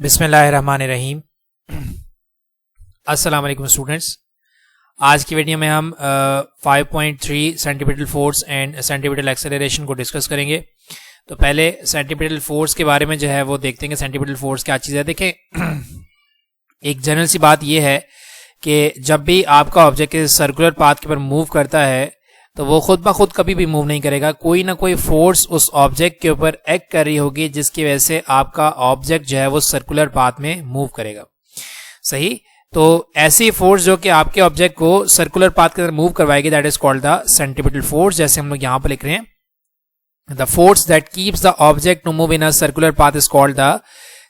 बिस्मिल्लाहिर्रहमानिर्रहीम। अस्सलाम वालेकुम स्टूडेंट्स। आज की वीडियो में हम 5.3 centripetal force and centripetal acceleration को डिस्कस करेंगे। तो पहले सेंटीपिटल फोर्स के बारे में जो है वो देखते हैं कि सेंटीपिटल फोर्स क्या चीज़ है। देखें, एक जनरल सी बात यह है कि जब भी आपका ऑब्जेक्ट सर्कुलर पाथ के ऊपर मूव करता है तो वो खुद ब खुद कभी भी मूव नहीं करेगा, कोई ना कोई फोर्स उस ऑब्जेक्ट के ऊपर एक्ट कर रही होगी जिसकी वजह से आपका ऑब्जेक्ट जो है वो सर्कुलर पाथ में मूव करेगा। सही, तो ऐसी फोर्स जो कि आपके ऑब्जेक्ट को सर्कुलर पाथ के अंदर मूव करवाएगी, that is called the centripetal force. जैसे हम लोग यहां पर लिख रहे हैं, the force that keeps the object to move in a circular path is called the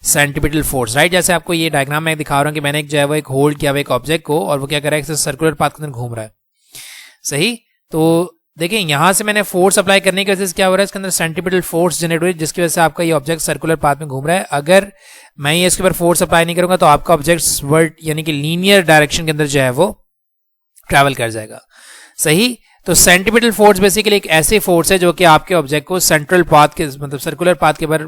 centripetal force. Right, जैसे आपको ये डायग्राम में दिखा रहा हूं कि मैंने एक जो है वो एक होल्ड किया हुआ एक ऑब्जेक्ट को और वो क्या कर रहा है, सर्कुलर पाथ के अंदर घूम रहा है। सही, तो देखिए यहां से मैंने फोर्स अप्लाई करने की वजह से क्या हो रहा है, इसके अंदर सेंटीपिटल फोर्स जनरेट हो रही है जिसकी वजह से आपका ये ऑब्जेक्ट सर्कुलर पाथ में घूम रहा है। अगर मैं ये इसके ऊपर फोर्स अप्लाई नहीं करूंगा तो आपका ऑब्जेक्ट वर्ड यानी कि लीनियर डायरेक्शन के अंदर जो है वो ट्रैवल कर जाएगा। सही, तो सेंटीपिटल फोर्स बेसिकली एक ऐसी फोर्स है जो कि आपके ऑब्जेक्ट को सेंट्रल पाथ के मतलब सर्कुलर पाथ के ऊपर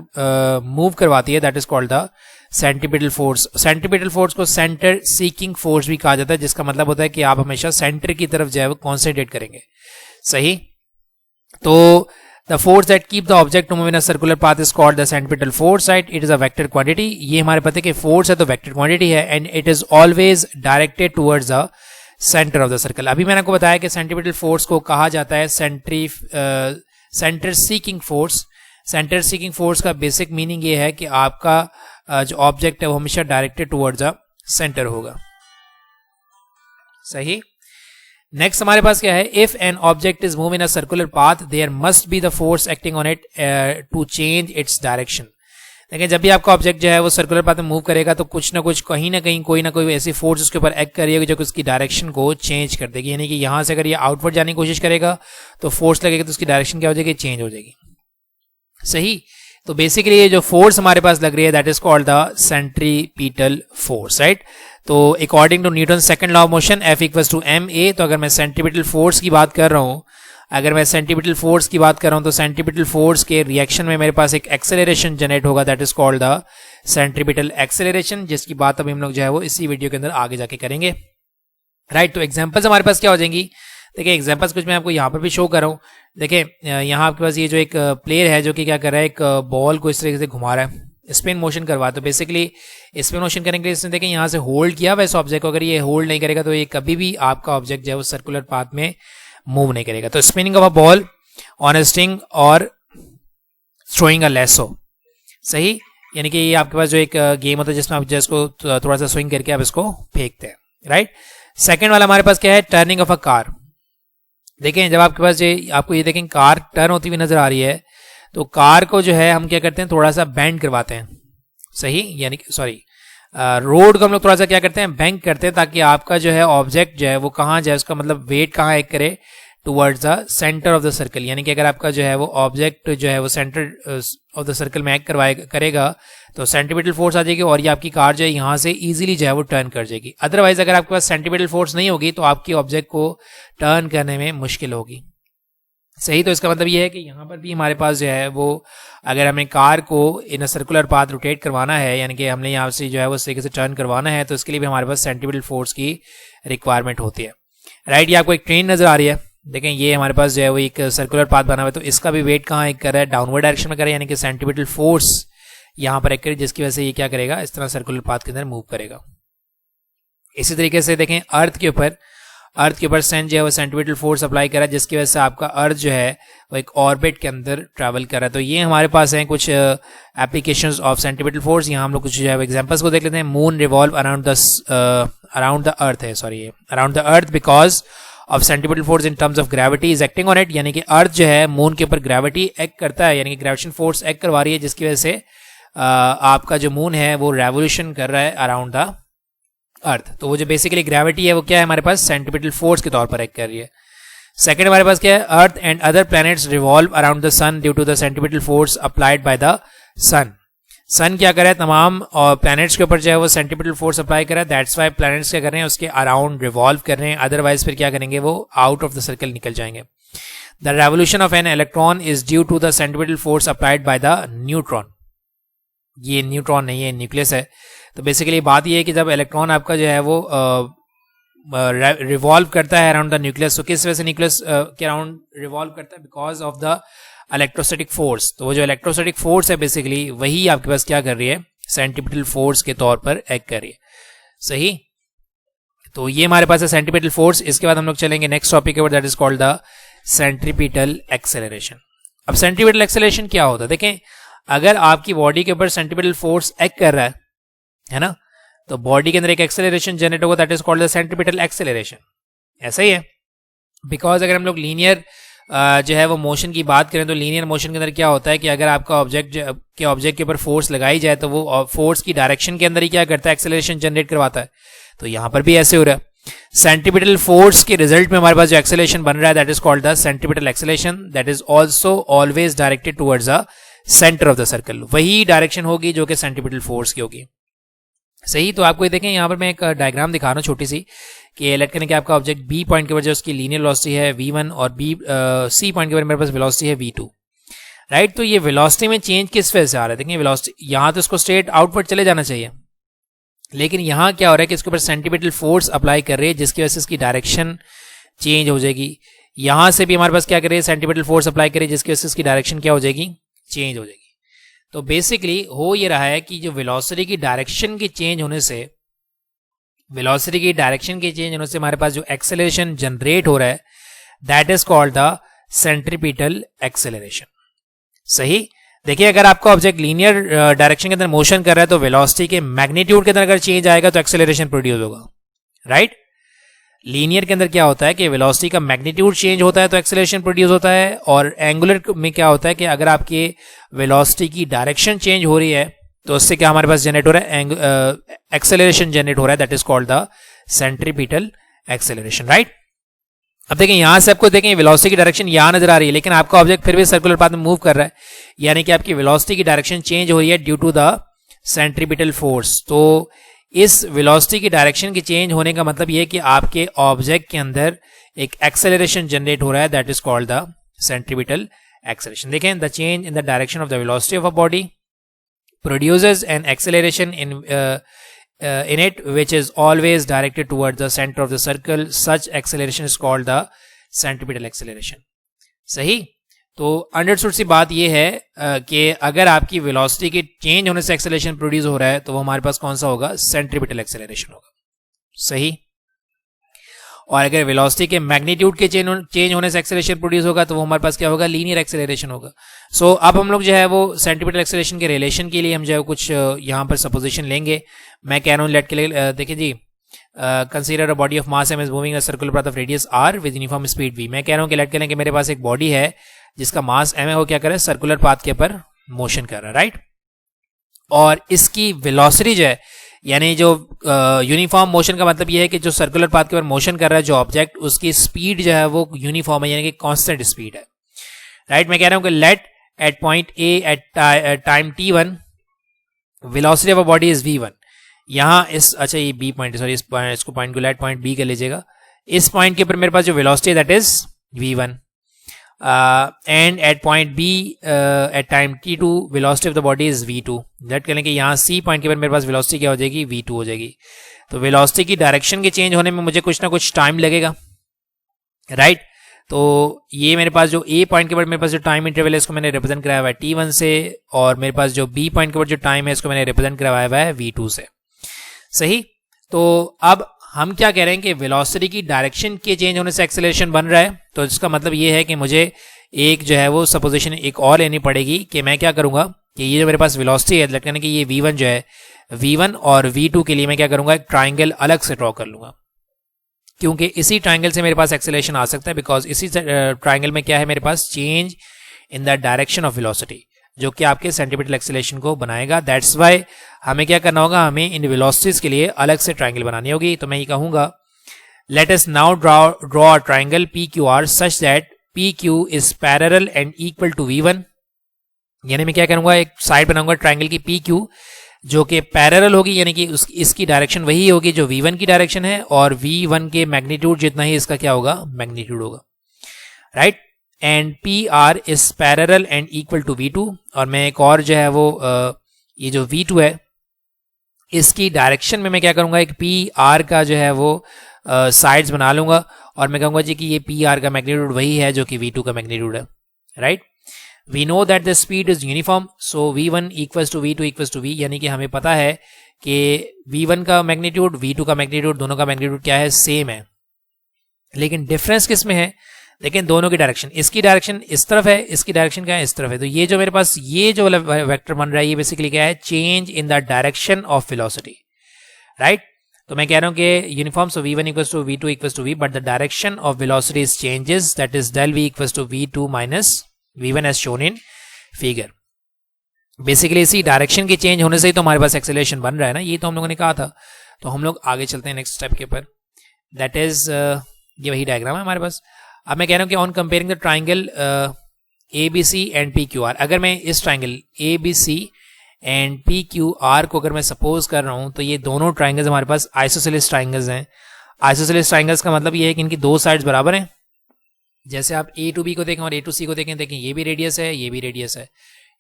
मूव करवाती है, that is called the centripetal force. Centripetal force को सेंटर सीकिंग फोर्स भी कहा जाता है, जिसका मतलब होता है कि आप हमेशा सेंटर की तरफ जो है वो कॉन्सेंट्रेट करेंगे। सही, तो the force that keep the object to move in a circular path is called the centripetal force. Right, it is a vector quantity. ये हमारे पता है कि फोर्स है तो वेक्टर क्वांटिटी है and it is always directed towards the centre of the circle. अभी मैंने आपको बताया कि सेंटीपिटल फोर्स को कहा जाता है centre seeking force. Centre seeking force का बेसिक मीनिंग ये है कि आपका जो ऑब्जेक्ट है वो हमेशा डायरेक्टेड टुवर्ड्स द सेंटर होगा। सही, नेक्स्ट हमारे पास क्या है, if an object is move in a circular path there must be the force acting on it to change its direction. देखिए, जब भी आपका ऑब्जेक्ट जो है वो सर्कुलर पाथ में मूव करेगा तो कुछ ना कुछ कहीं ना कहीं कोई ना कोई ऐसी फोर्स उसके ऊपर एक्ट करेगी जो कि उसकी डायरेक्शन को चेंज कर देगी। यानी कि यहां से अगर ये आउटवर्ड जाने की कोशिश करेगा तो फोर्स लगेगी तो उसकी डायरेक्शन क्या हो जाएगी, चेंज हो जाएगी। सही, तो बेसिकली ये जो फोर्स हमारे पास लग रही है that is called the centripetal force. Right, तो according to Newton second law of motion F equals to ma, तो अगर मैं सेंटीपिटल फोर्स की बात कर रहा हूं तो सेंटीपिटल फोर्स के रिएक्शन में मेरे पास एक एक्सेलरेशन जनरेट होगा, that is called the centripetal acceleration, जिसकी बात अभी हम लोग जो है वो इसी वीडियो के अंदर आगे जाके करेंगे। राइट, तो एग्जांपल्स हमारे पास क्या हो जाएंगी। देखिए, एग्जांपल्स कुछ मैं आपको यहाँ पर भी शो कर रहा हूँ। देखिए, यहाँ आपके पास ये जो एक प्लेयर है जो कि क्या कर रहा है, एक बॉल को इस तरीके से घुमा रहा है, स्पिन मोशन करवा। तो बेसिकली स्पिन मोशन करने के लिए इसने देखें यहाँ से होल्ड किया वैसे ऑब्जेक्ट को, अगर ये होल्ड नहीं करेगा तो ये कभी भी आपका ऑब्जेक्ट जो है वो सर्कुलर पाथ में मूव नहीं करेगा। तो spinning of a ball on a string और थ्रोइंग अ लैसो। सही, यानी कि ये आपके पास जो एक गेम होता है जिसमें आप जिसको थोड़ा सा स्विंग करके आप इसको फेंकते हैं। राइट, सेकेंड वाला हमारे पास क्या है, टर्निंग ऑफ अ कार। देखें, जब आपके पास ये आपको ये देखें कार टर्न होती हुई नजर आ रही है तो कार को जो है हम क्या करते हैं, थोड़ा सा बेंड करवाते हैं। सही, यानी कि सॉरी रोड को हम लोग थोड़ा सा क्या करते हैं, बेंड करते हैं ताकि आपका जो है ऑब्जेक्ट जो है वो कहाँ जाए, उसका मतलब वेट कहाँ एक्ट करे, towards the centre of the circle. यानी कि अगर आपका जो है वो ऑब्जेक्ट जो है वो सेंटर ऑफ द सर्कल में एक्ट करेगा तो सेंटीपिटल फोर्स आ जाएगी और ये आपकी कार जो है यहाँ से इजीली जो है वो टर्न कर जाएगी। अदरवाइज अगर आपके पास सेंटीपिटल फोर्स नहीं होगी तो आपकी ऑब्जेक्ट को टर्न करने में मुश्किल होगी। सही, तो इसका मतलब ये है कि यहाँ पर भी हमारे पास जो है वो अगर हमें कार को इन अ सर्कुलर पाथ रोटेट करवाना है, यानी कि हमने यहाँ से जो है वो इस तरीके से टर्न करवाना है, तो इसके लिए भी हमारे पास सेंटीपिटल फोर्स की रिक्वायरमेंट होती है। राइट, ये आपको एक ट्रेन नजर आ रही है। देखें, ये हमारे पास जो है वो एक सर्कुलर पाथ बना हुआ है, तो इसका भी वेट कहाँ एक कर रहा है, डाउनवर्ड डायरेक्शन में कर रहा है, यानी कि सेंटीपिटल फोर्स यहाँ पर एक करे जिसकी वजह से ये क्या करेगा, इस तरह सर्कुलर पाथ के अंदर मूव करेगा। इसी तरीके से देखें अर्थ के ऊपर सेंट जो है वो सेंटीपिटल फोर्स अप्लाई करा जिसकी वजह से आपका अर्थ जो है वो एक ऑर्बिट के अंदर ट्रैवल कर रहा है। तो ये हमारे पास हैं कुछ एप्लीकेशंस ऑफ सेंटीपिटल फोर्स। यहाँ हम लोग कुछ जो है एग्जांपल्स को देख लेते हैं। Moon revolve around the earth है, sorry around the earth because of centripetal force in terms of gravity is acting on it. यानी कि अर्थ जो है मून के ऊपर ग्रेविटी एक्ट करता है, यानी कि ग्रेविटेशन फोर्स एक्ट करवा रही है जिसकी वजह से आपका जो मून है वो रेवोल्यूशन कर रहा है अराउंड द अर्थ। तो वो जो बेसिकली ग्रेविटी है वो क्या है, हमारे पास सेंटीपिटल फोर्स के तौर पर एक्ट कर रही है। सेकंड हमारे पास क्या है, earth and other planets revolve around the sun due to the centripetal force applied by the sun. Sun क्या कर रहा है, तमाम और प्लैनेट्स के ऊपर जो है वो सेंटीपिटल फोर्स अप्लाई कर रहा है, दैट्स वाई प्लैनेट्स क्या कर रहे हैं, उसके अराउंड रिवॉल्व कर रहे हैं, अदरवाइज फिर क्या करेंगे, वो आउट ऑफ द सर्कल निकल जाएंगे। The revolution of an electron is due to the centripetal force applied by the neutron. ये न्यूट्रॉन नहीं है, न्यूक्लियस है। तो बेसिकली बात ये है कि जब इलेक्ट्रॉन आपका जो है वो रिवॉल्व करता है अराउंड द न्यूक्लियस, तो किस वजह से न्यूक्लियस के अराउंड रिवॉल्व करता है? Because of the electrostatic force. तो वो जो इलेक्ट्रोस्टैटिक फोर्स है बेसिकली वही आपके पास क्या कर रही है? सेंट्रीपिटल फोर्स के तौर पर एक्ट कर रही है। सही, तो ये हमारे पास है सेंट्रीपिटल फोर्स। इसके बाद हम लोग चलेंगे नेक्स्ट टॉपिक के ऊपर, that is called the centripetal acceleration. अब सेंट्रीपिटल एक्सेलरेशन क्या होता है? देखें, अगर आपकी बॉडी के ऊपर सेंट्रीपिटल फोर्स एक्ट कर रहा है ना, तो बॉडी के अंदर एक एक्सेलरेशन जनरेट होगा, that is called the centripetal acceleration. ऐसा ही है, बिकॉज अगर हम लोग लीनियर जो है वो मोशन की बात करें तो लीनियर मोशन के अंदर क्या होता है कि अगर आपका ऑब्जेक्ट के ऊपर फोर्स लगाई जाए तो वो फोर्स की डायरेक्शन के अंदर ही क्या करता है? एक्सेलरेशन जनरेट करवाता है। तो यहां पर भी ऐसे हो रहा है। सेंट्रीपिटल फोर्स के रिजल्ट में हमारे पास जो एक्सेलरेशन बन रहा है that is called the centripetal acceleration, that is also always directed towards the centre of the circle. वही डायरेक्शन होगी जो कि सेंट्रीपिटल फोर्स की होगी। सही, तो आपको ये देखें, यहाँ पर मैं एक डायग्राम दिखा रहा हूँ छोटी सी, कि लेट करें कि आपका ऑब्जेक्ट बी पॉइंट के ऊपर जो उसकी लीनियर वेलोसिटी है v1 और सी पॉइंट के ऊपर मेरे पास वेलोसिटी है v2, राइट। तो ये वेलोसिटी में चेंज किस वजह से आ रहा है? देखिए वेलोसिटी, यहाँ तो इसको स्ट्रेट आउटवर्ड चले जाना चाहिए, लेकिन यहाँ क्या हो रहा है कि इसके ऊपर सेंट्रीपिटल फोर्स अप्लाई कर रही है जिसकी वजह से इसकी डायरेक्शन चेंज हो जाएगी। यहाँ से भी हमारे पास क्या कर रही है? सेंट्रीपिटल फोर्स अप्लाई कर रही है जिसकी वजह से इसकी डायरेक्शन क्या हो जाएगी? चेंज हो जाएगी। तो बेसिकली हो ये रहा है कि जो वेलोसिटी की डायरेक्शन के चेंज होने से हमारे पास जो एक्सेलरेशन जनरेट हो रहा है that is called the centripetal acceleration. सही, देखिए अगर आपका ऑब्जेक्ट लीनियर डायरेक्शन के अंदर मोशन कर रहा है तो वेलोसिटी के मैग्नीट्यूड के अंदर अगर चेंज आएगा तो एक्सेलरेशन प्रोड्यूस होगा, राइट। लीनियर के अंदर क्या होता है कि वेलोसिटी का मैग्नीट्यूड चेंज होता है तो एक्सेलरेशन प्रोड्यूस होता है, और एंगुलर में क्या होता है कि अगर आपके वेलोसिटी की डायरेक्शन चेंज हो रही है तो उससे क्या हमारे पास जनरेट हो रहा है? एक्सेलरेशन जनरेट हो रहा है, that is called the centripetal acceleration, right. अब देखें, यहां से आपको देखें वेलोसिटी की डायरेक्शन यहां नजर आ रही है, लेकिन आपका ऑब्जेक्ट फिर भी सर्कुलर पाथ में मूव कर रहा है, यानी कि आपकी वेलोसिटी की डायरेक्शन चेंज हो रही है due to the centripetal force. तो इस वेलोसिटी की डायरेक्शन के चेंज होने का मतलब यह है कि आपके ऑब्जेक्ट के अंदर एक एक्सेलरेशन जनरेट हो रहा है, that is called the centripetal acceleration. देखें, the change in the direction of the velocity of a body produces an acceleration in it which is always directed towards the center of the circle. Such acceleration is called the centripetal acceleration. सही, तो understood सी बात ये है कि अगर आपकी velocity के change होने से एक्सेलरेशन प्रोड्यूस हो रहा है तो वो हमारे पास कौन सा होगा? सेंट्रीपिटल एक्सेलरेशन होगा। सही, और अगर वेलोसिटी के मैग्नीट्यूड के चेंज होने से एक्सेलरेशन प्रोड्यूस होगा तो वो हमारे पास क्या होगा? लीनियर एक्सेलरेशन होगा। सो अब हम लोग जो है वो सेंट्रीपिटल एक्सेलरेशन के रिलेशन के लिए हम जो है कुछ यहाँ पर सपोजिशन लेंगे। मैं कह रहा हूँ लेट के लिए, देखिए जी, consider a body of mass m is moving a circular path of radius r with uniform speed v। मैं कह रहा हूँ कि लेट के लिए कि मेरे पास एक बॉडी है जिसका मास m है, वो क्या कर रहा है? सर्कुलर पाथ के ऊपर मोशन कर रहा है, राइट। और इसकी वेलोसिटी जो है, यानी जो यूनिफॉर्म मोशन का मतलब ये है कि जो सर्कुलर पाथ के ऊपर मोशन कर रहा है जो ऑब्जेक्ट, उसकी स्पीड जो है वो यूनिफॉर्म है, यानी कि कांस्टेंट स्पीड है, राइट। मैं कह रहा हूं कि let at point A at time t1 velocity of a body is v1। यहां इस, अच्छा ये b पॉइंट, सॉरी इसको पॉइंट को लेट पॉइंट b कर लीजिएगा। इस पॉइंट के ऊपर मेरे पास जो velocity that is v1, and at point b at time t2 velocity of the body is v2। Let करें कि यहाँ c पॉइंट के ऊपर मेरे पास वेलोसिटी क्या हो जाएगी? v2 हो जाएगी। तो वेलोसिटी की डायरेक्शन के चेंज होने में मुझे कुछ ना कुछ टाइम लगेगा, राइट। तो ये मेरे पास जो a पॉइंट के ऊपर मेरे पास जो टाइम इंटरवल है इसको मैंने रिप्रेजेंट कराया हुआ है t1 से, और मेरे पास जो b पॉइंट के ऊपर जो टाइम है इसको मैंने रिप्रेजेंट करवाया हुआ है v2 से। सही, तो अब हम क्या कह रहे हैं कि वेलोसिटी की डायरेक्शन के चेंज होने से एक्सेलरेशन बन रहा है, तो इसका मतलब ये है कि मुझे एक जो है वो सपोजिशन एक और लेनी पड़ेगी कि मैं क्या करूंगा कि ये जो मेरे पास वेलोसिटी है, लेट करने कि ये v1 जो है, v1 और v2 के लिए मैं क्या करूंगा? एक ट्राइंगल अलग से ड्रॉ कर लूंगा, क्योंकि इसी ट्राइंगल से मेरे पास एक्सेलरेशन आ सकता है, बिकॉज इसी ट्राइंगल में क्या है मेरे पास? Change in the direction of velocity, जो कि आपके सेंट्रीपिटल एक्सेलरेशन को बनाएगा। दैट्स वाई हमें क्या करना होगा? हमें इन वेलोसिटीज के लिए अलग से ट्राइंगल बनानी होगी। तो मैं ये कहूंगा, let us now draw a triangle PQR such that PQ is parallel and equal to v1। यानी मैं क्या करूंगा? एक साइड बनाऊंगा ट्राइंगल की PQ जो कि पैरेलल होगी, यानी कि इसकी डायरेक्शन वही होगी जो v1 की डायरेक्शन है, और v1 के मैग्नीट्यूड जितना ही इसका क्या होगा? मैग्नीट्यूड होगा, right. And PR is parallel and equal to v2। और मैं एक और जो है वो ये जो v2 है इसकी डायरेक्शन में मैं क्या करूंगा, एक पी आर का जो है वो साइड्स बना लूंगा और मैं कहूंगा जी कि ये पी आर का मैग्नीट्यूड वही है जो कि v2 का मैग्नीट्यूड है, right. We know that the speed is uniform, so v1 equals to v2 equals to v, यानी कि हमें पता है कि v1 का मैग्नीट्यूड v2 का मैग्नीट्यूड दोनों का मैग्नीट्यूड क्या है, सेम है। लेकिन डिफरेंस किस में है, लेकिन दोनों की डायरेक्शन, इसकी डायरेक्शन इस तरफ है, इसकी डायरेक्शन क्या है, इस तरफ है। तो ये जो मेरे पास ये जो वेक्टर बन रहा है ये बेसिकली क्या है, change in the direction of velocity, right. तो मैं कह रहा हूं कि uniform, so v1 equals to v2 equals to v, but the direction of velocity is changes, that is del v equals to v2 minus v1 as shown in figure. Basically इसी direction के change होने से ही तो हमारे पास acceleration बन रहा है ना, ये तो हम लोगों ने कहा था। तो हम लोग आगे चलते हैं नेक्स्ट स्टेप के ऊपर, दैट इज ये वही डायग्राम है हमारे पास। अब मैं कह रहा हूं कि on comparing the triangle ABC and PQR, अगर मैं इस ट्राइंगल ABC एंड PQR को अगर मैं सपोज कर रहा हूं तो ये दोनों ट्राइंगल्स हमारे पास आइसोसेलेस ट्राइंगल्स हैं। आइसोसेलेस ट्राइंगल्स का मतलब ये है कि इनकी दो साइड्स बराबर हैं। जैसे आप A to B को देखें और A to C को देखें, ये भी रेडियस है, ये भी रेडियस है।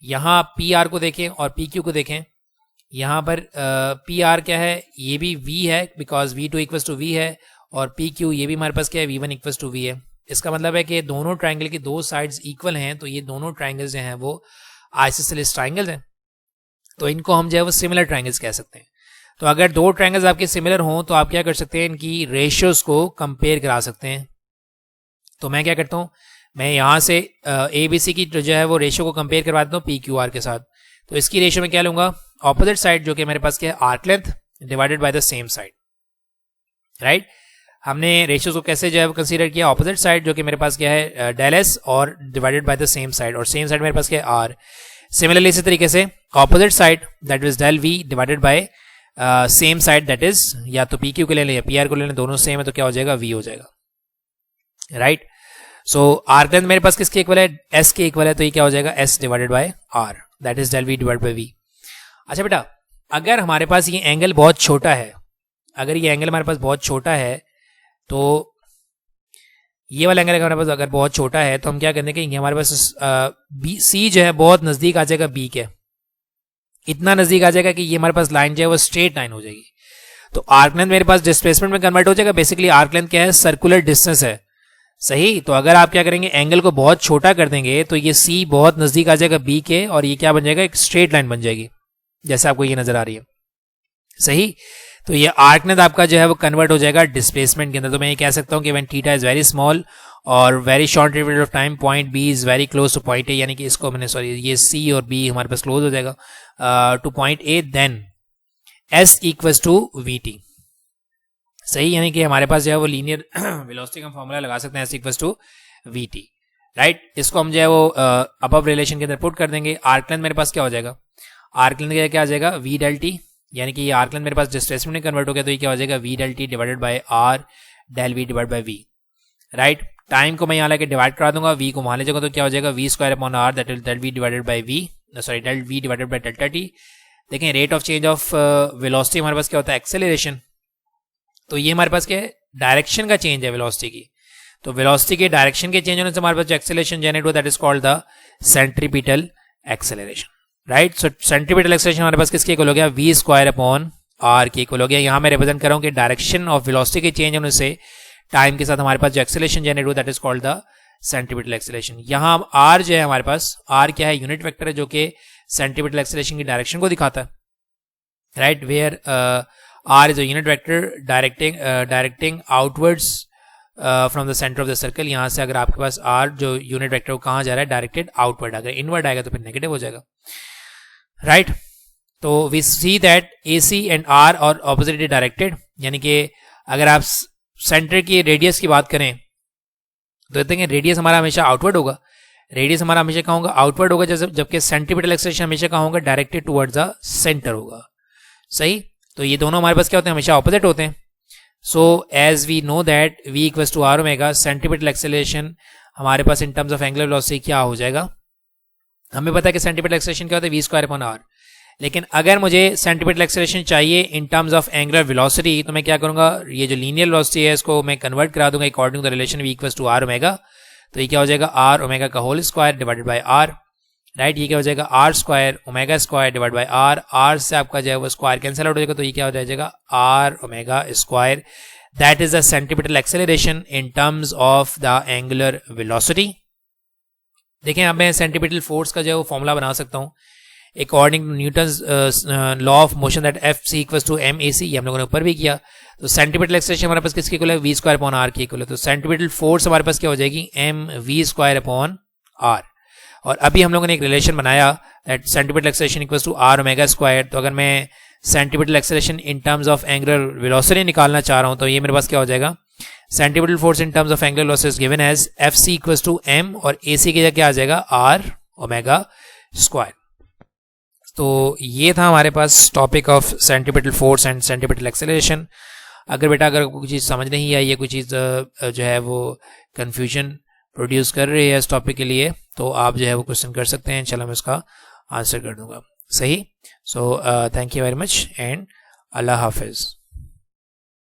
यहाँ PR को देखें और PQ को देखें, यहाँ पर PR क्या है, ये भी V है because V2 equals to V है, और PQ ये भी हमारे पास क्या है, V1 इक्वल्स टू V है। इसका मतलब है कि दोनों ट्राइंगल की दो साइड्स इक्वल हैं, तो ये दोनों ट्राइंगल्स जो हैं वो आइसोसेलेस ट्राइंगल्स हैं, तो इनको हम जो है वो सिमिलर ट्राइंगल्स कह सकते हैं। तो अगर दो ट्राइंगल्स आपके सिमिलर हों तो आप क्या कर सकते हैं, इनकी रेशियोज को कंपेयर करा सकते हैं। तो मैं क्या करता हूँ, मैं यहाँ से ABC की जो है वो रेशियो को कंपेयर करवा देता हूँ PQR के साथ। तो इसकी रेशियो में क्या लूंगा, ऑपोजिट साइड जो कि मेरे पास क्या है, arc length divided by the same side, right. हमने रेशियोज को कैसे जो है कंसीडर किया, ऑपोजिट साइड जो कि मेरे पास क्या है del S और divided by the same side, और सेम साइड मेरे पास क्या है R। सिमिलरली इसी तरीके से opposite side that is del V divided by same side that is, या तो PQ को ले लें या PR को ले लें, दोनों सेम है तो क्या हो जाएगा, V हो जाएगा, राइट। सो आर्क लेंथ मेरे पास किसके इक्वल है, S के इक्वल है, तो ये क्या हो जाएगा, S divided by R that is del V divided by V। अच्छा बेटा, अगर हमारे पास ये एंगल बहुत छोटा है, अगर ये एंगल हमारे पास बहुत छोटा है, तो ये वाला एंगल हमारे पास अगर बहुत छोटा है तो हम क्या करने के, हमारे पास C जो है बहुत नजदीक आ जाएगा B के, इतना नजदीक आ जाएगा कि ये हमारे पास लाइन जो है वो स्ट्रेट लाइन हो जाएगी। तो आर्क लेंथ मेरे पास डिस्प्लेसमेंट में कन्वर्ट हो जाएगा। बेसिकली आर्क लेंथ क्या है, सर्कुलर डिस्टेंस है, सही। तो अगर आप क्या करेंगे, एंगल को बहुत छोटा कर देंगे तो ये C बहुत नजदीक आ जाएगा B के, और ये क्या बन जाएगा, एक स्ट्रेट लाइन बन जाएगी, जैसे आपको ये नजर आ रही है, सही। तो ये आर्क लेंथ आपका जो है वो कन्वर्ट हो जाएगा डिस्प्लेसमेंट के अंदर। तो मैं ये कह सकता हूँ कि when theta is very small और very short period of time, point B is very close to point A, यानी कि इसको मैंने सॉरी ये C और B हमारे पास क्लोज हो जाएगा to point A, then S equals to VT, सही। यानी कि हमारे पास जो है वो लीनियर वेलोसिटी का फॉर्मूला लगा सकते हैं, S equals to VT, right. इसको हम जो है वो अबव रिलेशन के अंदर पुट कर देंगे। आर्क लेंथ मेरे पास क्या हो जाएगा, आर्क लेंथ क्या आ जाएगा, V del T, यानी कि ये आर्क लेंथ मेरे पास डिस्प्लेसमेंट में कन्वर्ट हो गया, तो ये क्या हो जाएगा, V del T divided by R del V divide by V, right. Time को मैं यहाँ लेके डिवाइड करा दूंगा, V को वहां ले जाऊंगा, तो क्या हो जाएगा, V square upon R that is del V divided by V, sorry del V divided by delta T। देखें rate of change of velocity हमारे पास क्या होता है, एक्सेलरेशन। तो ये हमारे पास क्या है, डायरेक्शन का चेंज है वेलोसिटी की। तो वेलोसिटी के डायरेक्शन के चेंज होने से हमारे पास जो एक्सेलरेशन जनरेट हुआ that is called the centripetal acceleration, right. So centripetal acceleration हमारे पास किसके इक्वल हो गया, V स्क्वायर अपॉन R के इक्वल हो गया। यहाँ मैं रिप्रेजेंट कर रहा हूँ कि डायरेक्शन ऑफ वेलोसिटी के चेंज होने से टाइम के साथ हमारे पास जो एक्सेलरेशन जनरेट हुआ that is called the centripetal acceleration. यहाँ R जो है हमारे पास, R क्या है, यूनिट वेक्टर है जो कि सेंट्रीपिटल एक्सेलरेशन की डायरेक्शन को दिखाता है, right. Where R is a unit vector directing outwards from the centre of the circle. यहाँ से अगर आपके पास R जो यूनिट वेक्टर कहाँ जा रहा है, डायरेक्टेड आउटवर्ड, अगर इनवर्ड आएगा तो फिर नेगेटिव हो जाएगा, राइट। तो we see that AC and R are oppositely directed, यानी कि अगर आप सेंटर की रेडियस की बात करें तो कहते हैं रेडियस हमारा हमेशा आउटवर्ड होगा, रेडियस हमारा हमेशा कहाँ होगा, आउटवर्ड होगा, जबकि सेंट्रीपिटल एक्सेलरेशन हमेशा कहाँ होगा, डायरेक्टेड टुवर्ड्स द सेंटर होगा, सही। तो ये दोनों हमारे पास क्या होते हैं, हमेशा ऑपोजिट होते हैं। So as we know that V equals to R omega, centripetal acceleration हमारे पास in terms of angular velocity क्या हो जाएगा, हमें पता है कि सेंट्रीपिटल एक्सेलरेशन क्या होता है, V स्क्वायर अपॉन R। लेकिन अगर मुझे सेंट्रीपिटल एक्सेलरेशन चाहिए इन टर्म्स ऑफ एंगुलर वेलोसिटी, तो मैं क्या करूंगा, ये जो लीनियर वेलोसिटी है इसको मैं कन्वर्ट करा दूंगा according to the relation V equals to R omega. तो ये क्या हो जाएगा, R ओमेगा का whole square divided by R। Right. ये क्या हो जाएगा R square omega square divide by R, R से आपका जो है वो स्क्वायर कैंसिल आउट हो जाएगा, तो ये क्या हो जाएगा R omega square, that is the centripetal acceleration in terms of the angular velocity. देखें अब मैं सेंट्रीपिटल फोर्स का जो है वो फॉर्मूला बना सकता हूँ according to Newton's law of motion that F C equals to M A C, ये हम लोगों ने ऊपर भी किया। तो सेंट्रीपिटल एक्सेलरेशन हमारे पास किसके इक्वल है, वी स्क्वायर अपॉन आर के इक्वल है। तो सेंट्रीपिटल फोर्स हमारे पास क्या हो जाएगी, M V square upon R. और अभी हम लोगों ने एक रिलेशन बनाया that centripetal acceleration equals to R omega square. तो अगर मैं centripetal acceleration in terms of angular velocity निकालना चाह रहा हूं तो ये मेरे पास क्या हो जाएगा, centripetal force in terms of angular velocity given as F C equals to M और ए सी की जगह क्या आ जाएगा आर ओमेगा स्क्वायर। तो ये था हमारे पास topic of centripetal force and centripetal acceleration. अगर कोई चीज़ समझ नहीं आई है, कोई चीज़ जो है वो कन्फ्यूजन प्रोड्यूस कर रही है इस टॉपिक के लिए, तो आप जो है वो क्वेश्चन कर सकते हैं, इंशाल्लाह मैं उसका आंसर कर दूंगा। सही। So thank you very much and अल्लाह हाफिज़।